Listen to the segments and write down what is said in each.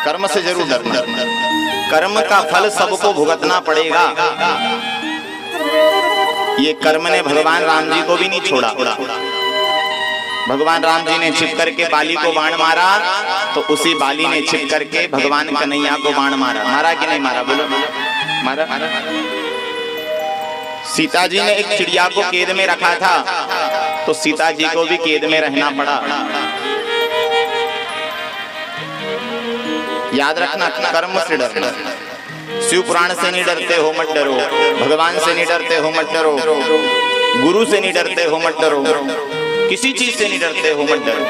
कर्म से जरूर डरना। कर्म का फल सबको भुगतना पड़ेगा। ये कर्म ने भगवान राम जी को भी नहीं छोड़ा। भगवान राम जी ने छिप करके बाली को बाण मारा, तो उसी बाली ने छिप करके भगवान कन्हैया को बाण मारा। मारा कि नहीं मारा? बोलो मारा। सीता जी ने एक चिड़िया को कैद में रखा था, तो सीता जी को भी कैद में रहना पड़ा। याद रखना, कर्म से डरना। शिव पुराण से नहीं डरते हो मत डरो, भगवान से नहीं डरते हो मत डरो, गुरु से नहीं डरते हो मत डरो, किसी चीज से नहीं डरते हो मत डरो,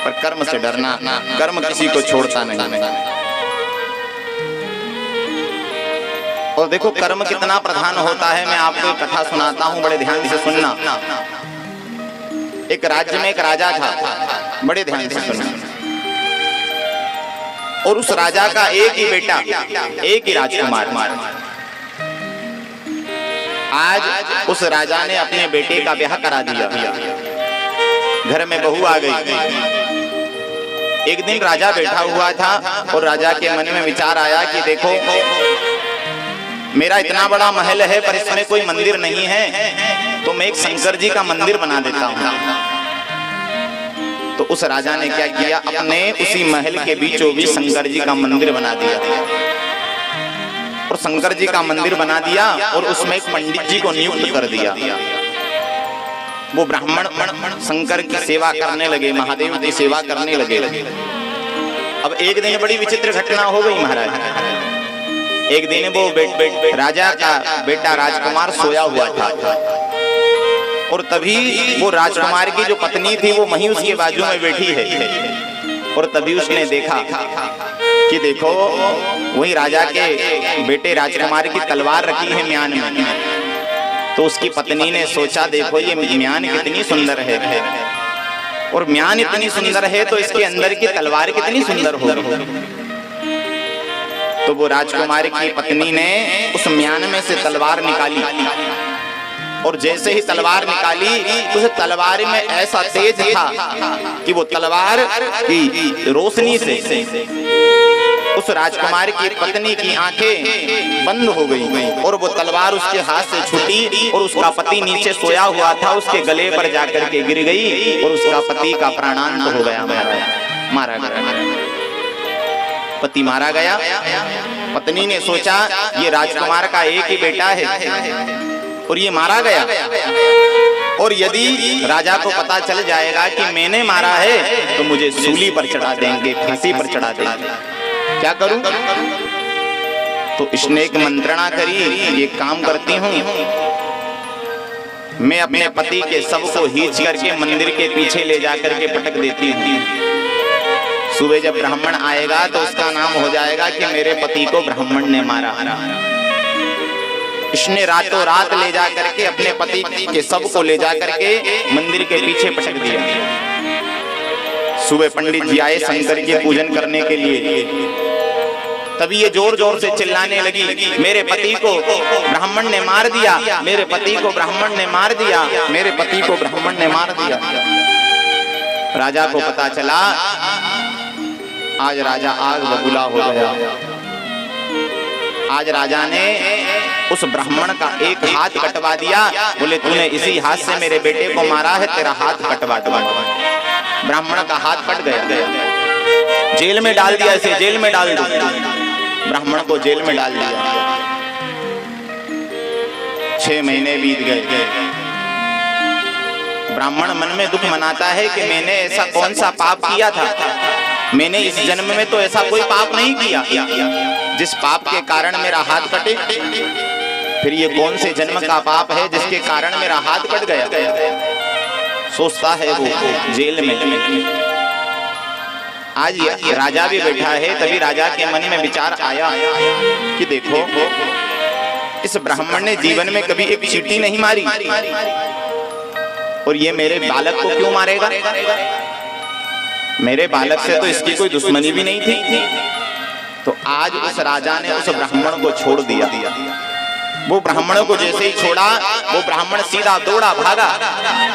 पर कर्म से डरना। कर्म किसी को छोड़ता नहीं। और देखो कर्म कितना प्रधान होता है। मैं आपको एक कथा सुनाता हूं, बड़े ध्यान से सुनना। एक राज्य में एक राजा था, बड़े ध्यान से सुनना। और उस राजा का एक ही बेटा, एक ही राजकुमार। आज उस राजा ने अपने बेटे का ब्याह करा दिया। घर में बहू आ गई। एक दिन राजा बैठा हुआ था और राजा के मन में विचार आया कि देखो, मेरा इतना बड़ा महल है पर इसमें कोई मंदिर नहीं है, तो मैं एक शंकर जी का मंदिर बना देता हूं। तो उस राजा ने क्या किया, अपने उसी महल के बीचों बीच शंकर जी का मंदिर बना दिया। और शंकर जी का मंदिर बना दिया और उसमें एक पंडित जी को नियुक्त कर दिया। वो ब्राह्मण शंकर की सेवा करने लगे, महादेव की सेवा करने लगे। अब एक दिन बड़ी विचित्र घटना हो गई महाराज। एक दिन वो राजा का बेटा राजकुमार सोया हुआ था, और तभी वो राजकुमार की जो पत्नी थी वो वहीं उसके बाजू में बैठी है। और तभी उसने देखा कि देखो, वही राजा के बेटे राजकुमार की तलवार रखी है म्यान में। तो उसकी पत्नी ने सोचा, देखो ये म्यान कितनी सुंदर है, और म्यान इतनी सुंदर है तो इसके अंदर की तलवार कितनी सुंदर होगी। तो वो राजकुमार की पत्नी ने उस म्यान में से तलवार निकाली, और जैसे ही तलवार निकाली, उस तलवार में ऐसा तेज था कि वो तलवार की रोशनी से उस राजकुमार की पत्नी की आंखें बंद हो गई, और वो तलवार उसके हाथ से छूटी, और उसका पति नीचे सोया हुआ था, उसके गले पर जाकर के गिर गई, और उसका पति का प्राणांत हो गया, मारा गया। पति मारा गया। पत्नी ने सोचा ये राजकुमार का एक ही बेटा है और ये मारा गया, और यदि राजा को पता चल जाएगा कि मैंने मारा है तो मुझे सूली पर चढ़ा देंगे, फांसी पर चढ़ा देंगे। क्या करूं? तो इसने एक मंत्रणा करी, ये काम करती हूं, मैं अपने पति के शव को खींच करके मंदिर के पीछे ले जाकर के पटक देती हूं। सुबह जब ब्राह्मण आएगा तो उसका नाम हो जाएगा कि मेरे पति को ब्राह्मण ने मारा। इसने रातों रात ले जा करके अपने पति के शव को ले जा करके मंदिर के पीछे पटक दिया। सुबह पंडित जी आए शंकर के पूजन करने के लिए। तभी ये जोर जोर से चिल्लाने लगी, मेरे पति को ब्राह्मण ने मार दिया, मेरे पति को ब्राह्मण ने मार दिया, मेरे पति को ब्राह्मण ने मार दिया। राजा को पता चला, आज राजा आग बबूला हो गया। आज राजा ने उस ब्राह्मण का एक हाथ कटवा दिया। बोले, तूने इसी हाथ से मेरे बेटे को मारा है, तेरा हाथ कटवा दो। ब्राह्मण का हाथ कट गया। जेल में डाल दिया, इसे जेल में डाल दिया। ब्राह्मण को जेल में डाल दिया। 6 महीने बीत गए। ब्राह्मण मन में दुख मनाता है कि मैंने ऐसा कौन सा पाप किया था। मैंने इस जन्म में तो ऐसा कोई पाप नहीं किया जिस पाप के कारण मेरा हाथ कटे। फिर ये कौन से जन्म का पाप है जिसके कारण मेरा हाथ कट गया। सोचता है वो जेल में। आज राजा भी बैठा है, तभी राजा के मन में विचार आया कि देखो, इस ब्राह्मण ने जीवन में कभी एक चींटी नहीं मारी, और ये मेरे बालक को क्यों मारेगा। मेरे बालक से तो इसकी कोई दुश्मनी भी नहीं थी। तो आज उस राजा ने उस ब्राह्मण को छोड़ दिया। वो ब्राह्मण को जैसे ही छोड़ा, वो ब्राह्मण सीधा दौड़ा भागा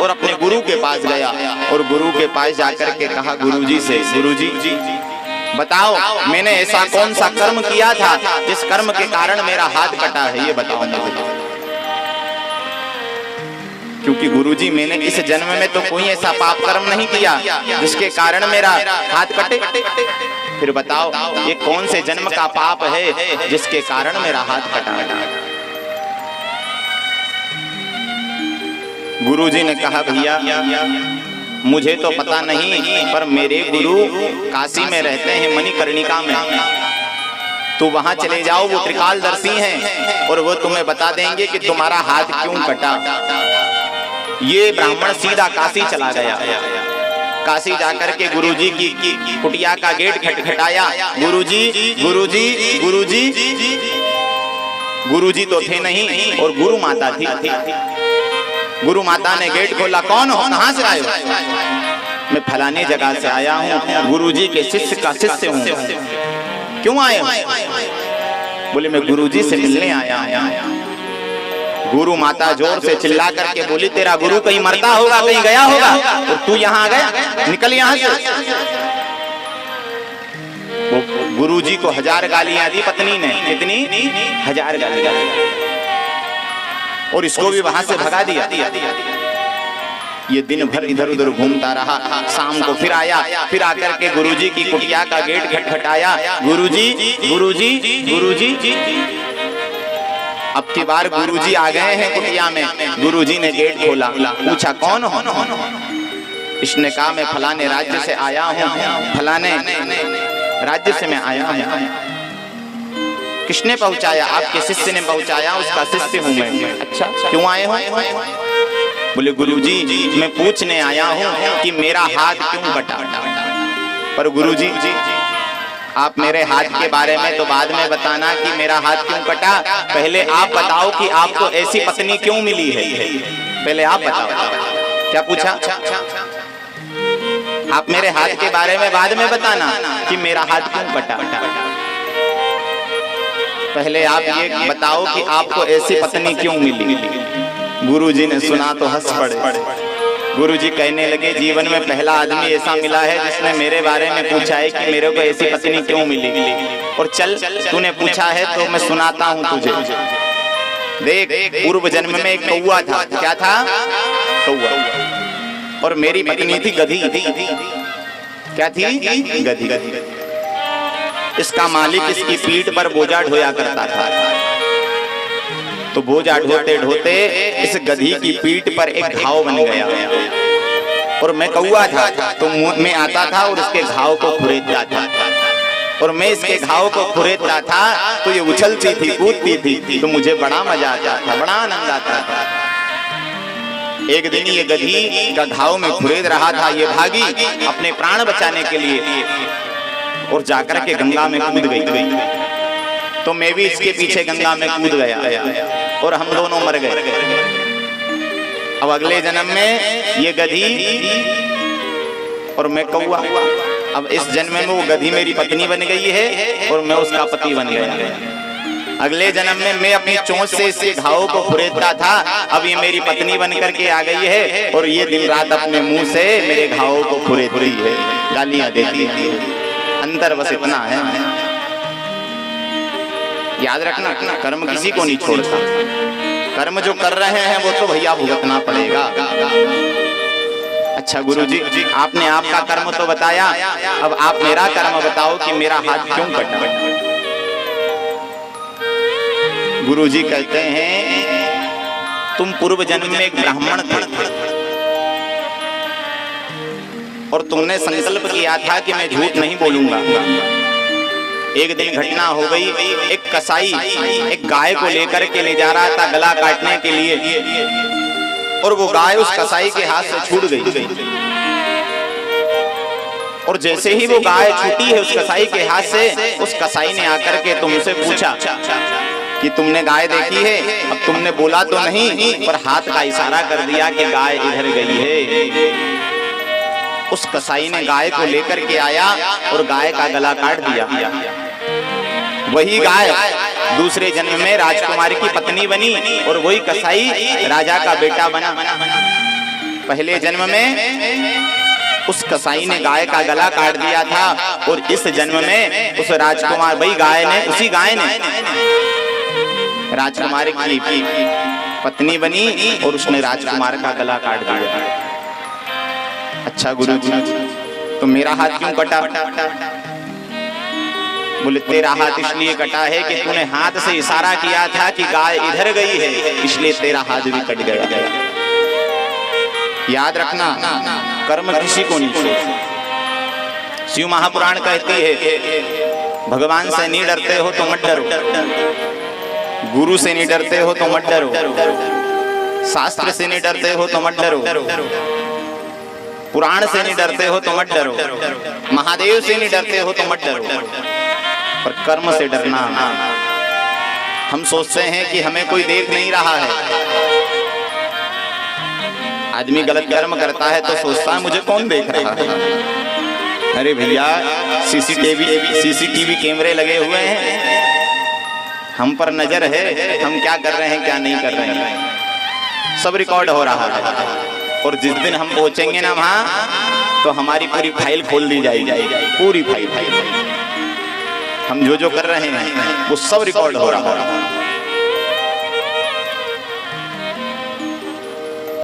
और अपने गुरु के पास गया, और गुरु के पास जाकर के कहा गुरुजी से, गुरुजी बताओ मैंने ऐसा कौन सा कर्म किया था जिस कर्म के कारण मेरा हाथ कटा है, ये बताओ मुझे। क्योंकि गुरुजी मैंने इस जन्म में तो कोई ऐसा पाप कर्म नहीं किया जिसके कारण मेरा हाथ कटे। फिर बताओ ये कौन से जन्म का पाप है जिसके कारण मेरा हाथ कटा। गुरुजी ने कहा भैया मुझे तो पता नहीं, पर मेरे गुरु काशी में रहते हैं, मणिकर्णिका में, तो वहां चले जाओ, वो त्रिकालदर्शी हैं और वो तुम्हें बता देंगे कि तुम्हारा हाथ क्यों कटा। ये ब्राह्मण सीधा काशी चला गया। काशी जाकर के गुरुजी की कुटिया का गेट खटखटाया। गुरुजी गुरुजी गुरुजी गुरुजी तो थे नहीं और गुरु माता थी। गुरु माता ने गेट खोला, कौन हो, कहां से आए हो? मैं फलानी जगह से आया हूँ, गुरुजी के शिष्य का शिष्य हूँ। क्यों आए हो? बोले मैं गुरुजी से मिलने आया हूँ। गुरु माता जोर से चिल्ला करके बोली, तेरा गुरु कहीं मरता होगा, कहीं गया होगा और तू यहाँ आ गया, निकल यहाँ से। गुरुजी को 1000 गालियां दी पत्नी ने। कितनी? 1000 गालियां। और इसको भी वहां से भगा दिया। ये दिन भर इधर उधर घूमता रहा। शाम को फिर आया, फिर आकर के गुरुजी की कुटिया का गेट खटखटाया। गुरुजी गुरुजी गुरुजी। अब की बार गुरुजी आ गए हैं कुटिया में। गुरुजी ने गेट खोला, पूछा कौन हो? इसने कहा मैं फलाने राज्य से आया हूँ, फलाने राज्य से मैं आया हूँ। किसने पहुंचाया? आपके शिष्य ने पहुंचाया, उसका शिष्य हूं मैं। अच्छा क्यों आए हो? बोले गुरुजी मैं पूछने आया हूं कि मेरा हाथ क्यों कटा। पर गुरुजी आप मेरे हाथ के बारे में तो बाद में बताना कि मेरा हाथ क्यों कटा, पहले आप बताओ कि आपको ऐसी पत्नी क्यों मिली है। पहले आप बताओ। क्या पूछा? आप मेरे हाथ के बारे में बाद में बताना कि मेरा हाथ क्यों कटा। पहले आप ये बताओ कि आपको ऐसी पत्नी क्यों मिली। गुरुजी ने सुना तो हंस पड़े। गुरुजी कहने लगे जीवन में पहला आदमी ऐसा मिला है जिसने मेरे बारे में पूछा है कि मेरे को ऐसी पत्नी क्यों मिली। और चल तूने पूछा है तो मैं सुनाता हूँ तुझे। देख पूर्व जन्म में एक कौआ था। क्या था? कौआ। और मेरी पत्नी थी गधी। क्या थी? गधी। इसका मालिक इसकी पीठ पर बोझा ढोया करता था। तो बोझा ढोते ढोते इस गधी की पीठ पर एक घाव बन गया। और मैं कौआ था तो मैं आता था और इसके घाव को खुरेदता था। और मैं इसके घाव को खुरेदता था तो ये उछलती थी, कूदती थी, तो मुझे बड़ा मजा आता था, बड़ा आनंद आता था। एक दिन ये गधी का घाव में खुरेद रहा था। ये भागी अपने प्राण बचाने के लिए और जाकर के गंगा में कूद गई। तो मैं भी इसके पीछे गंगा में कूद गया और हम दोनों मर गए। अब अगले जन्म में ये गधी और मैं कौआ। अब इस जन्म में वो गधी मेरी पत्नी बन गई है और मैं उसका पति बन गया। अगले जन्म में मैं अपनी चोंच से इसके घावों को खुरेदता था, अब ये मेरी पत्नी बन करके आ गई है और ये दिन रात अपने मुंह से मेरे घावों को खुरेद रही है, गालियां देती है। अंतर बस इतना है। याद रखना कर्म किसी को नहीं छोड़ता। कर्म जो कर रहे हैं वो तो भैया भुगतना पड़ेगा। अच्छा गुरुजी आपने आपका कर्म तो बताया, अब आप मेरा कर्म बताओ कि मेरा हाथ क्यों कटा। गुरुजी कहते हैं तुम पूर्व जन्म में एक ब्राह्मण थे और तुमने संकल्प किया था कि मैं झूठ नहीं बोलूंगा। एक दिन घटना हो गई, एक कसाई एक गाय को लेकर के ले जा रहा था गला काटने के लिए और वो गाय उस कसाई के हाथ से छूट गई। और जैसे ही वो गाय छूटी है उस कसाई के हाथ से, उस कसाई ने आकर के तुमसे पूछा कि तुमने गाय देखी है। अब तुमने बोला तो नहीं पर हाथ का इशारा कर दिया कि गाय इधर गई है। उस कसाई ने गाय को लेकर के आया और गाय का गला काट दिया। वही गाय दूसरे जन्म में राजकुमारी की पत्नी बनी और वही कसाई राजा का बेटा बना। पहले जन्म में उस कसाई ने गाय का गला काट दिया था और इस जन्म में उस राजकुमार भाई गाय ने, उसी गाय ने राजकुमार की पत्नी बनी और उसने राजकुमार का गला काट दिया। अच्छा गुरुजी, तो मेरा हाथ क्यों कटा? बोले तेरा हाथ इसलिए कटा है कि तूने हाथ से इशारा किया था कि गाय इधर गई है, इसलिए तेरा हाथ भी कट गया। याद रखना, कर्म किसी को नहीं छोड़ता। शिव महापुराण कहती है भगवान से नहीं डरते हो तो मत डरो, गुरु से नहीं डरते हो तो मत डरो, शास्त्र से नहीं डरते हो तो मत डरो, पुराण से नहीं डरते हो तो मत डरो, महादेव से नहीं डरते हो तो मत डरो, पर कर्म से डरना। हम सोचते हैं कि हमें कोई देख नहीं रहा है। आदमी गलत कर्म करता है तो सोचता है मुझे कौन देख रहा है। अरे भैया, सीसीटीवी कैमरे लगे हुए हैं, हम पर नजर है, हम क्या कर रहे हैं क्या नहीं कर रहे हैं सब रिकॉर्ड हो रहा है। और जिस दिन हम पहुंचेंगे ना वहां, तो हमारी पूरी फाइल खोल दी जाएगी, पूरी फाइल। हम जो जो कर रहे हैं वो सब रिकॉर्ड हो रहा है।